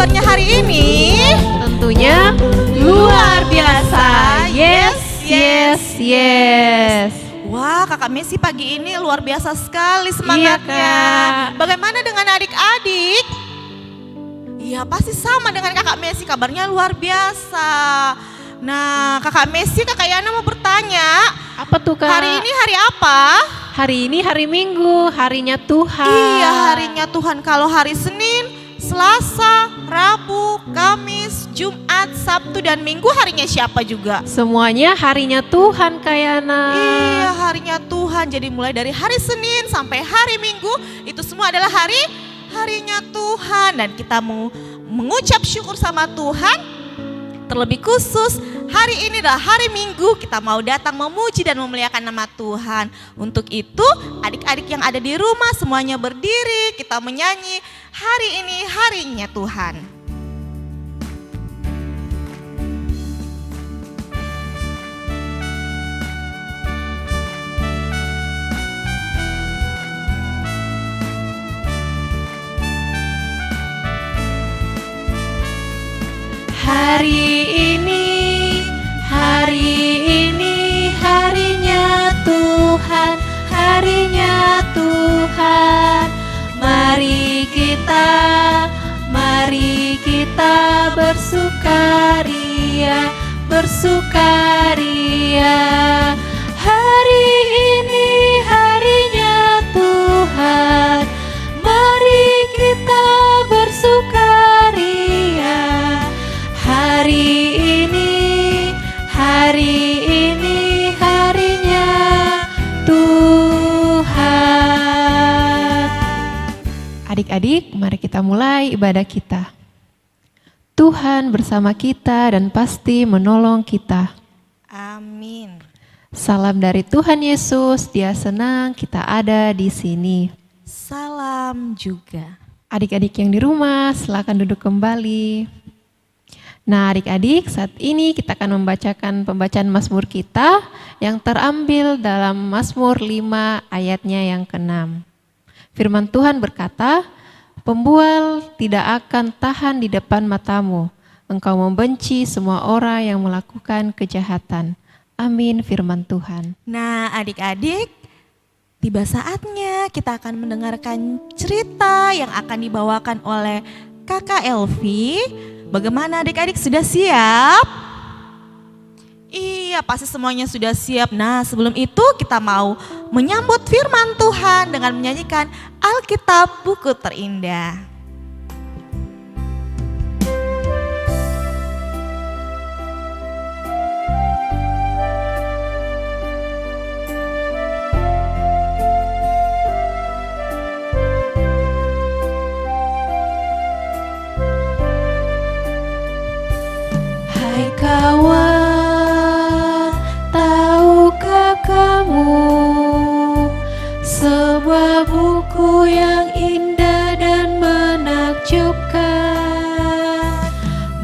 kabarnya hari ini? Tentunya luar biasa. Yes, yes, yes. Wah, Kakak Messi pagi ini luar biasa sekali semangatnya. Iya, Kak. Bagaimana dengan adik-adik? Iya, pasti sama dengan Kakak Messi, kabarnya luar biasa. Nah, Kakak Messi, Kakak Yana mau bertanya, Apa tuh, Kak? hari ini hari apa? Hari ini hari Minggu, harinya Tuhan. Iya, harinya Tuhan. Kalau hari Senin, Selasa, Rabu, Kamis, Jumat, Sabtu, dan Minggu harinya siapa juga? Semuanya harinya Tuhan, Kak Yana. Iya, harinya Tuhan. Jadi mulai dari hari Senin sampai hari Minggu, itu semua adalah harinya Tuhan. Dan kita mau mengucap syukur sama Tuhan. Terlebih khusus, hari ini adalah hari Minggu, kita mau datang memuji dan memuliakan nama Tuhan. Untuk itu, adik-adik yang ada di rumah semuanya berdiri, kita menyanyi, hari ini harinya Tuhan. Hari ini harinya Tuhan, harinya Tuhan. Mari kita bersukaria, bersukaria. Hari ini harinya Tuhan, mari kita bersukaria. Hari ini harinya Tuhan. Adik-adik, mari kita mulai ibadah kita. Tuhan bersama kita dan pasti menolong kita. Amin. Salam dari Tuhan Yesus, Dia senang kita ada di sini. Salam juga. Adik-adik yang di rumah, silakan duduk kembali. Nah, adik-adik, saat ini kita akan membacakan pembacaan Mazmur kita yang terambil dalam Mazmur 5 ayatnya yang ke-6. Firman Tuhan berkata, "Pembual tidak akan tahan di depan matamu. Engkau membenci semua orang yang melakukan kejahatan." Amin, firman Tuhan. Nah, adik-adik, tiba saatnya kita akan mendengarkan cerita yang akan dibawakan oleh Kakak Elvi. Bagaimana adik-adik, sudah siap? Iya, pasti semuanya sudah siap. Nah, sebelum itu kita mau menyambut firman Tuhan dengan menyanyikan Alkitab Buku Terindah. Hai kawan, tahukah kamu sebuah buku yang indah dan menakjubkan,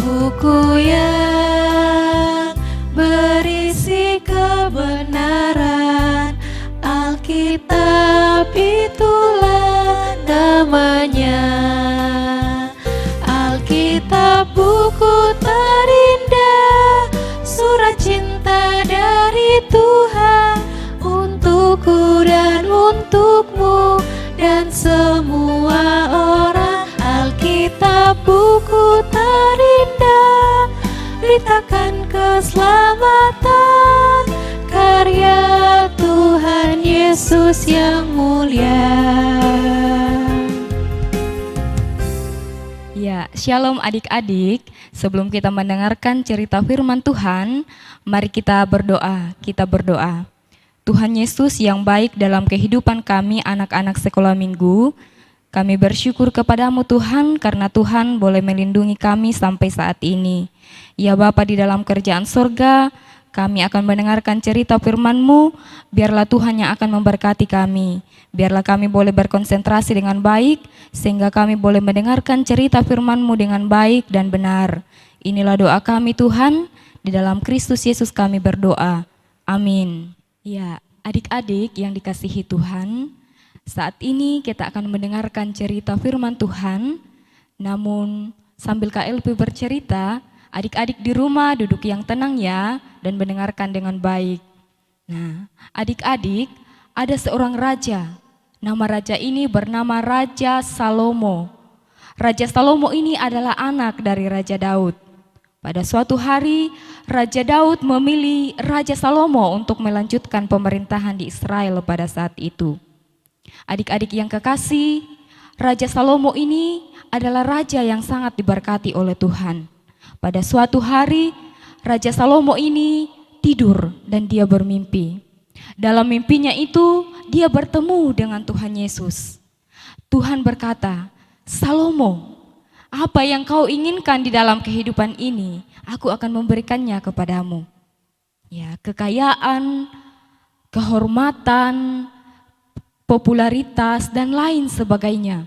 buku yang berisi kebenaran, Alkitab itulah namanya. Alkitab buku terindah, surat cinta dari Tuhan untukku dan untukmu dan semua orang. Alkitab buku terindah, beritakan keselamatan, karya Tuhan Yesus yang mulia. Ya, shalom adik-adik. Sebelum kita mendengarkan cerita firman Tuhan, mari kita berdoa. Kita berdoa. Tuhan Yesus yang baik dalam kehidupan kami anak-anak sekolah minggu, kami bersyukur kepadamu Tuhan karena Tuhan boleh melindungi kami sampai saat ini. Ya Bapa di dalam kerajaan surga, kami akan mendengarkan cerita firman-Mu, biarlah Tuhan yang akan memberkati kami. Biarlah kami boleh berkonsentrasi dengan baik, sehingga kami boleh mendengarkan cerita firman-Mu dengan baik dan benar. Inilah doa kami Tuhan, di dalam Kristus Yesus kami berdoa. Amin. Ya, adik-adik yang dikasihi Tuhan, saat ini kita akan mendengarkan cerita firman Tuhan, namun sambil KLP bercerita, adik-adik di rumah duduk yang tenang ya dan mendengarkan dengan baik. Nah, adik-adik, ada seorang raja. Nama raja ini bernama Raja Salomo. Raja Salomo ini adalah anak dari Raja Daud. Pada suatu hari, Raja Daud memilih Raja Salomo untuk melanjutkan pemerintahan di Israel pada saat itu. Adik-adik yang kekasih, Raja Salomo ini adalah raja yang sangat diberkati oleh Tuhan. Pada suatu hari, Raja Salomo ini tidur dan dia bermimpi. Dalam mimpinya itu, dia bertemu dengan Tuhan Yesus. Tuhan berkata, "Salomo, apa yang kau inginkan di dalam kehidupan ini, aku akan memberikannya kepadamu." Ya, kekayaan, kehormatan, popularitas, dan lain sebagainya.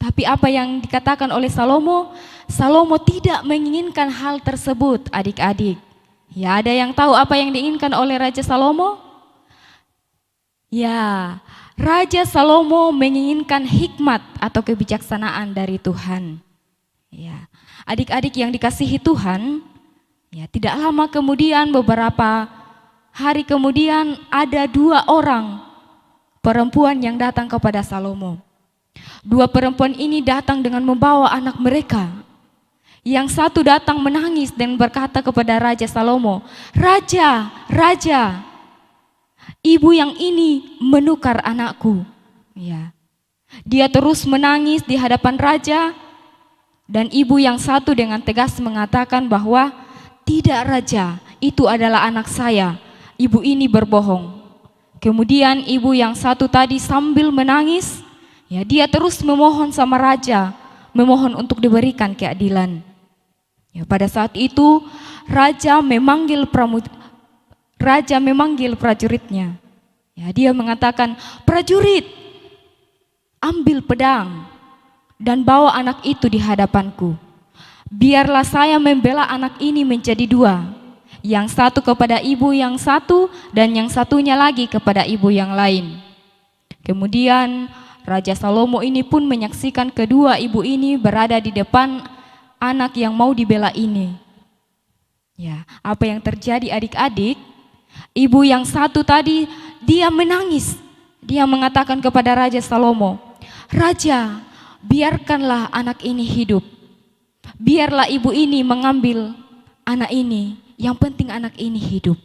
Tapi apa yang dikatakan oleh Salomo, Salomo tidak menginginkan hal tersebut, adik-adik. Ya, ada yang tahu apa yang diinginkan oleh Raja Salomo? Ya, Raja Salomo menginginkan hikmat atau kebijaksanaan dari Tuhan. Ya, adik-adik yang dikasihi Tuhan, ya tidak lama kemudian, beberapa hari kemudian ada 2 orang perempuan yang datang kepada Salomo. 2 perempuan ini datang dengan membawa anak mereka. Yang satu datang menangis dan berkata kepada Raja Salomo, "Raja, Raja, ibu yang ini menukar anakku." Ya. Dia terus menangis di hadapan raja, dan ibu yang satu dengan tegas mengatakan bahwa, "Tidak Raja, itu adalah anak saya. Ibu ini berbohong." Kemudian ibu yang satu tadi sambil menangis, ya dia terus memohon sama raja, memohon untuk diberikan keadilan. Ya, pada saat itu raja memanggil prajuritnya. Ya, dia mengatakan, "Prajurit, ambil pedang dan bawa anak itu di hadapanku. Biarlah saya membela anak ini menjadi 2. Yang satu kepada ibu yang satu dan yang satunya lagi kepada ibu yang lain." Kemudian Raja Salomo ini pun menyaksikan kedua ibu ini berada di depan anak yang mau dibela ini. Ya, apa yang terjadi adik-adik? Ibu yang satu tadi dia menangis. Dia mengatakan kepada Raja Salomo, "Raja, biarkanlah anak ini hidup. Biarlah ibu ini mengambil anak ini. Yang penting anak ini hidup."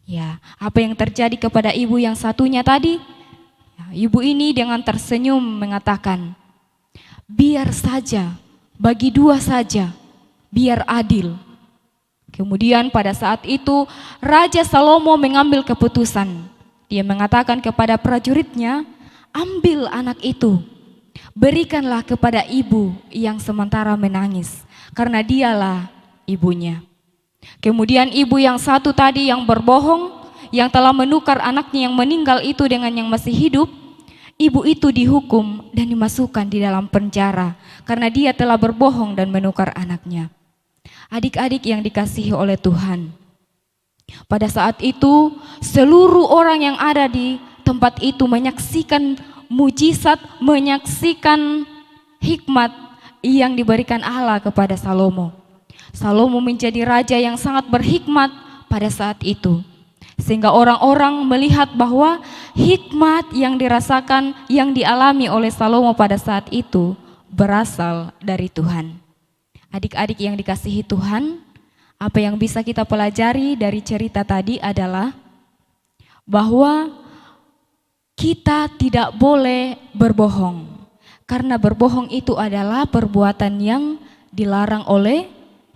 Ya, apa yang terjadi kepada ibu yang satunya tadi? Ya, ibu ini dengan tersenyum mengatakan, "Biar saja, bagi 2 saja, biar adil." Kemudian pada saat itu Raja Salomo mengambil keputusan. Dia mengatakan kepada prajuritnya, "Ambil anak itu, berikanlah kepada ibu yang sementara menangis, karena dialah ibunya." Kemudian ibu yang satu tadi yang berbohong, yang telah menukar anaknya yang meninggal itu dengan yang masih hidup, ibu itu dihukum dan dimasukkan di dalam penjara karena dia telah berbohong dan menukar anaknya. Adik-adik yang dikasihi oleh Tuhan, pada saat itu seluruh orang yang ada di tempat itu menyaksikan mujizat, menyaksikan hikmat yang diberikan Allah kepada Salomo. Salomo menjadi raja yang sangat berhikmat pada saat itu. Sehingga orang-orang melihat bahwa hikmat yang dirasakan, yang dialami oleh Salomo pada saat itu berasal dari Tuhan. Adik-adik yang dikasihi Tuhan, apa yang bisa kita pelajari dari cerita tadi adalah bahwa kita tidak boleh berbohong. Karena berbohong itu adalah perbuatan yang dilarang oleh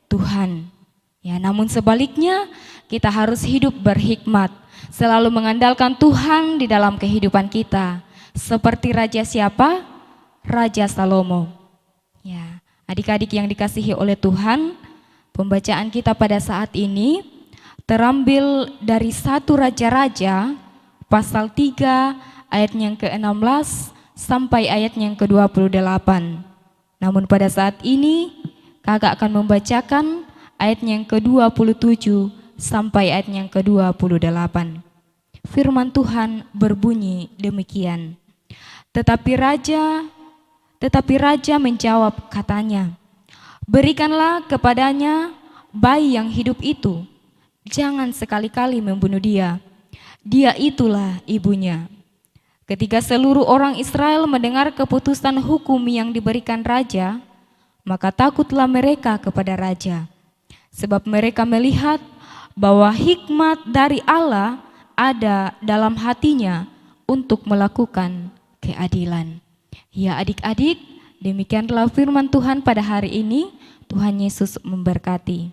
Tuhan. Ya, namun sebaliknya kita harus hidup berhikmat, selalu mengandalkan Tuhan di dalam kehidupan kita. Seperti raja siapa? Raja Salomo. Ya, adik-adik yang dikasihi oleh Tuhan, pembacaan kita pada saat ini terambil dari 1 Raja-Raja pasal 3 ayat yang ke-16 sampai ayat yang ke-28. Namun pada saat ini kakak akan membacakan ayat yang ke-27 sampai ayat yang ke-28. Firman Tuhan berbunyi demikian. Tetapi raja menjawab katanya, Berikanlah kepadanya bayi yang hidup itu. Jangan sekali-kali membunuh dia. Dia itulah ibunya." Ketika seluruh orang Israel mendengar keputusan hukum yang diberikan raja, maka takutlah mereka kepada raja. Sebab mereka melihat bahwa hikmat dari Allah ada dalam hatinya untuk melakukan keadilan. Ya adik-adik, demikianlah firman Tuhan pada hari ini. Tuhan Yesus memberkati.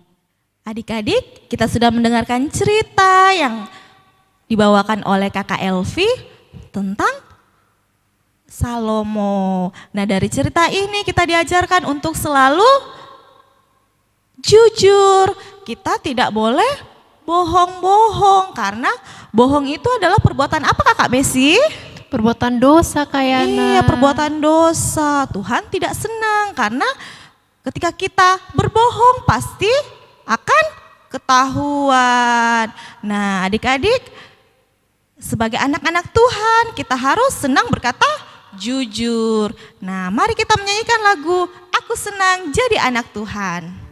Adik-adik, kita sudah mendengarkan cerita yang dibawakan oleh Kakak Elvi tentang Salomo. Nah, dari cerita ini kita diajarkan untuk selalu jujur. Kita tidak boleh bohong-bohong, karena bohong itu adalah perbuatan apa, Kakak Messi? Perbuatan dosa Kayana. Iya, perbuatan dosa. Tuhan tidak senang karena ketika kita berbohong pasti akan ketahuan. Nah, adik-adik, sebagai anak-anak Tuhan kita harus senang berkata jujur. Nah, mari kita menyanyikan lagu "Aku Senang Jadi Anak Tuhan".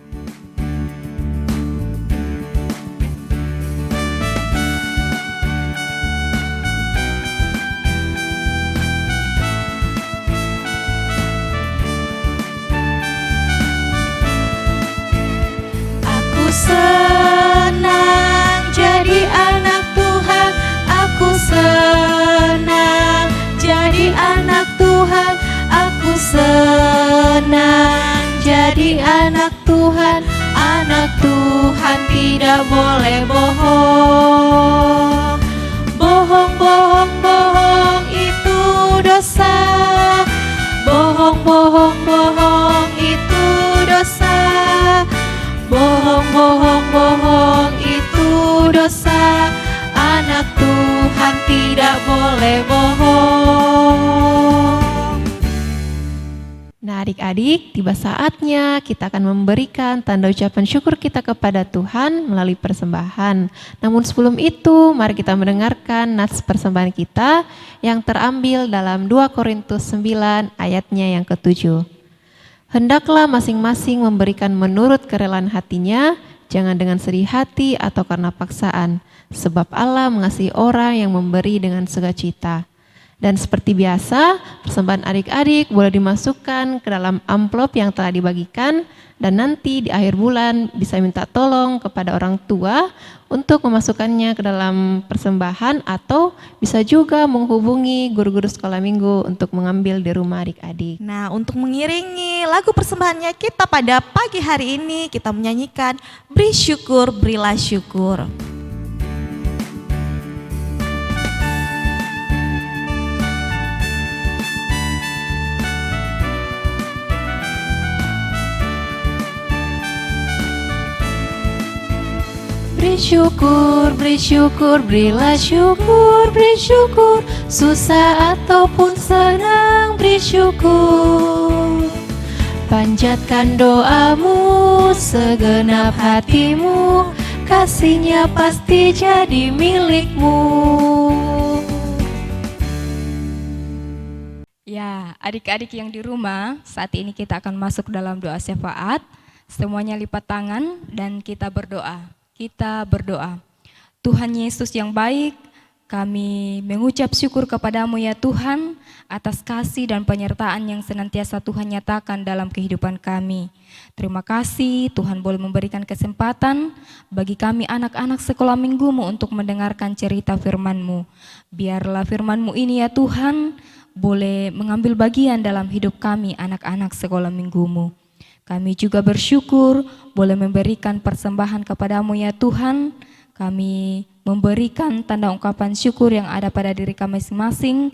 Aku senang jadi anak Tuhan, aku senang jadi anak Tuhan, aku senang jadi anak Tuhan. Anak Tuhan tidak boleh bohong. Bohong, bohong, bohong itu dosa. Bohong, bohong, bohong itu dosa. Bohong, bohong, bohong itu dosa. Anak Tuhan tidak boleh bohong. Nah adik-adik, tiba saatnya kita akan memberikan tanda ucapan syukur kita kepada Tuhan melalui persembahan. Namun sebelum itu, mari kita mendengarkan nats persembahan kita yang terambil dalam 2 Korintus 9 ayatnya yang ke-7. Hendaklah masing-masing memberikan menurut kerelaan hatinya, jangan dengan sedih hati atau karena paksaan, sebab Allah mengasihi orang yang memberi dengan sukacita. Dan seperti biasa, persembahan adik-adik boleh dimasukkan ke dalam amplop yang telah dibagikan, dan nanti di akhir bulan bisa minta tolong kepada orang tua untuk memasukkannya ke dalam persembahan, atau bisa juga menghubungi guru-guru sekolah minggu untuk mengambil di rumah adik-adik. Nah, untuk mengiringi lagu persembahannya kita pada pagi hari ini, kita menyanyikan "Beri Syukur, Berilah Syukur". Beri syukur, beri syukur, berilah syukur, beri syukur, susah ataupun senang, beri syukur. Panjatkan doamu, segenap hatimu, kasihnya pasti jadi milikmu. Ya, adik-adik yang di rumah, saat ini kita akan masuk dalam doa syafaat. Semuanya lipat tangan dan kita berdoa. Kita berdoa. Tuhan Yesus yang baik, kami mengucap syukur kepadamu ya Tuhan atas kasih dan penyertaan yang senantiasa Tuhan nyatakan dalam kehidupan kami. Terima kasih Tuhan boleh memberikan kesempatan bagi kami anak-anak sekolah minggumu untuk mendengarkan cerita firman-Mu. Biarlah firman-Mu ini ya Tuhan boleh mengambil bagian dalam hidup kami anak-anak sekolah minggumu. Kami juga bersyukur boleh memberikan persembahan kepadamu ya Tuhan. Kami memberikan tanda ungkapan syukur yang ada pada diri kami masing-masing.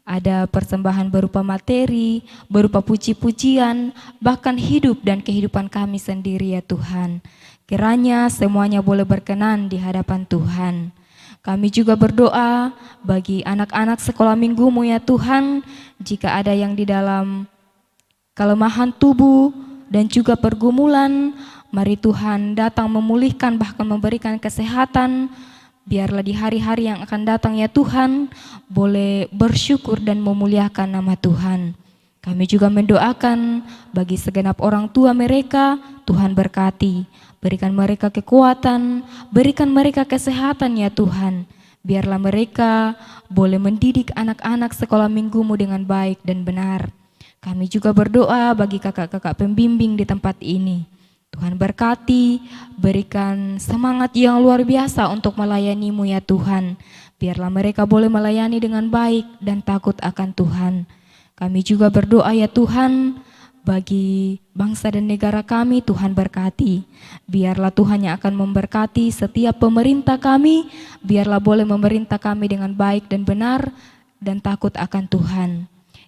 Ada persembahan berupa materi, berupa puji-pujian, bahkan hidup dan kehidupan kami sendiri ya Tuhan. Kiranya semuanya boleh berkenan di hadapan Tuhan. Kami juga berdoa bagi anak-anak sekolah minggumu ya Tuhan. Jika ada yang di dalam kelemahan tubuh dan juga pergumulan, mari Tuhan datang memulihkan bahkan memberikan kesehatan. Biarlah di hari-hari yang akan datang ya Tuhan boleh bersyukur dan memuliakan nama Tuhan. Kami juga mendoakan bagi segenap orang tua mereka, Tuhan berkati. Berikan mereka kekuatan, berikan mereka kesehatan ya Tuhan. Biarlah mereka boleh mendidik anak-anak sekolah minggumu dengan baik dan benar. Kami juga berdoa bagi kakak-kakak pembimbing di tempat ini. Tuhan berkati, berikan semangat yang luar biasa untuk melayanimu ya Tuhan. Biarlah mereka boleh melayani dengan baik dan takut akan Tuhan. Kami juga berdoa ya Tuhan, bagi bangsa dan negara kami Tuhan berkati. Biarlah Tuhan yang akan memberkati setiap pemerintah kami, biarlah boleh memerintah kami dengan baik dan benar dan takut akan Tuhan.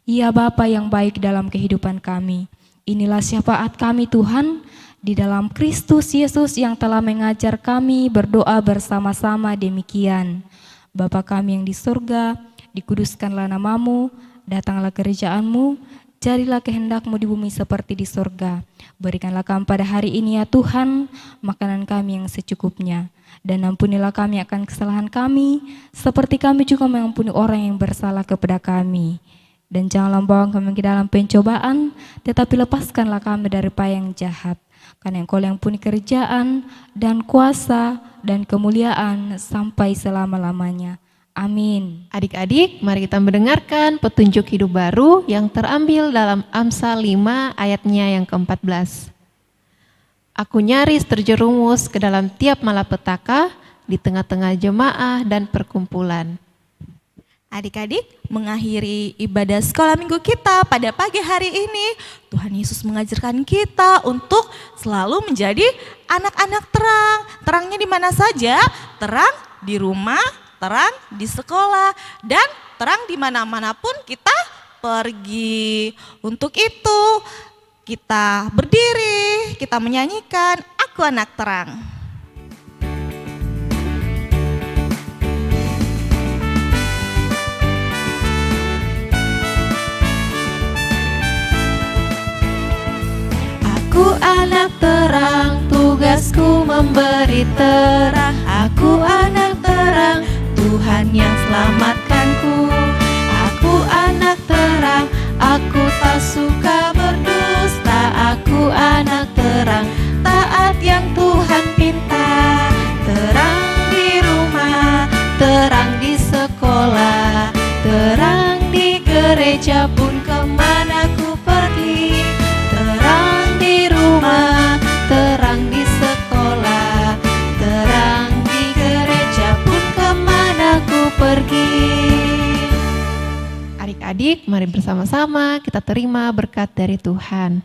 Ya Bapa yang baik dalam kehidupan kami, inilah syafaat kami Tuhan, di dalam Kristus Yesus yang telah mengajar kami berdoa bersama-sama demikian. Bapa kami yang di surga, dikuduskanlah namamu, datanglah kerajaan-Mu, jadilah kehendak-Mu di bumi seperti di surga. Berikanlah kami pada hari ini ya Tuhan, makanan kami yang secukupnya. Dan ampunilah kami akan kesalahan kami, seperti kami juga mengampuni orang yang bersalah kepada kami. Dan janganlah bawa kami ke dalam pencobaan, tetapi lepaskanlah kami dari yang jahat. Karena Engkau yang punya kerjaan dan kuasa dan kemuliaan sampai selama-lamanya. Amin. Adik-adik, mari kita mendengarkan petunjuk hidup baru yang terambil dalam Amsal 5 ayatnya yang ke-14. Aku nyaris terjerumus ke dalam tiap malapetaka di tengah-tengah jemaah dan perkumpulan. Adik-adik, mengakhiri ibadah sekolah minggu kita pada pagi hari ini, Tuhan Yesus mengajarkan kita untuk selalu menjadi anak-anak terang. Terangnya di mana saja? Terang di rumah, terang di sekolah, dan terang di mana-mana pun kita pergi. Untuk itu, kita berdiri, kita menyanyikan Aku Anak Terang. Aku anak terang, tugasku memberi terang. Aku anak terang, Tuhan yang selamatkanku. Aku anak terang, aku tak suka berdusta. Aku anak terang, taat yang Tuhan pinta. Terang di rumah, terang di sekolah, terang di gereja pun kemana ku pergi. Terang di rumah, terang di sekolah, terang di gereja pun kemana ku pergi. Adik-adik, mari bersama-sama kita terima berkat dari Tuhan.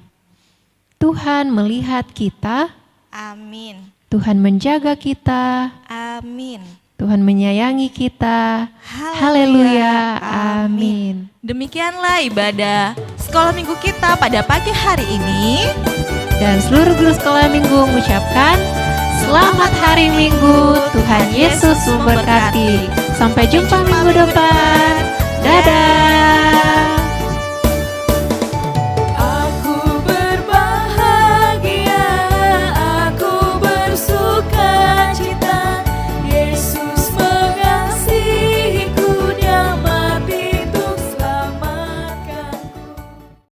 Tuhan melihat kita, Amin. Tuhan menjaga kita, Amin. Tuhan menyayangi kita. Haleluya, amin. Demikianlah ibadah sekolah minggu kita pada pagi hari ini. Dan seluruh guru sekolah minggu mengucapkan selamat hari Minggu, Tuhan Yesus memberkati. Sampai jumpa minggu depan. Dadah.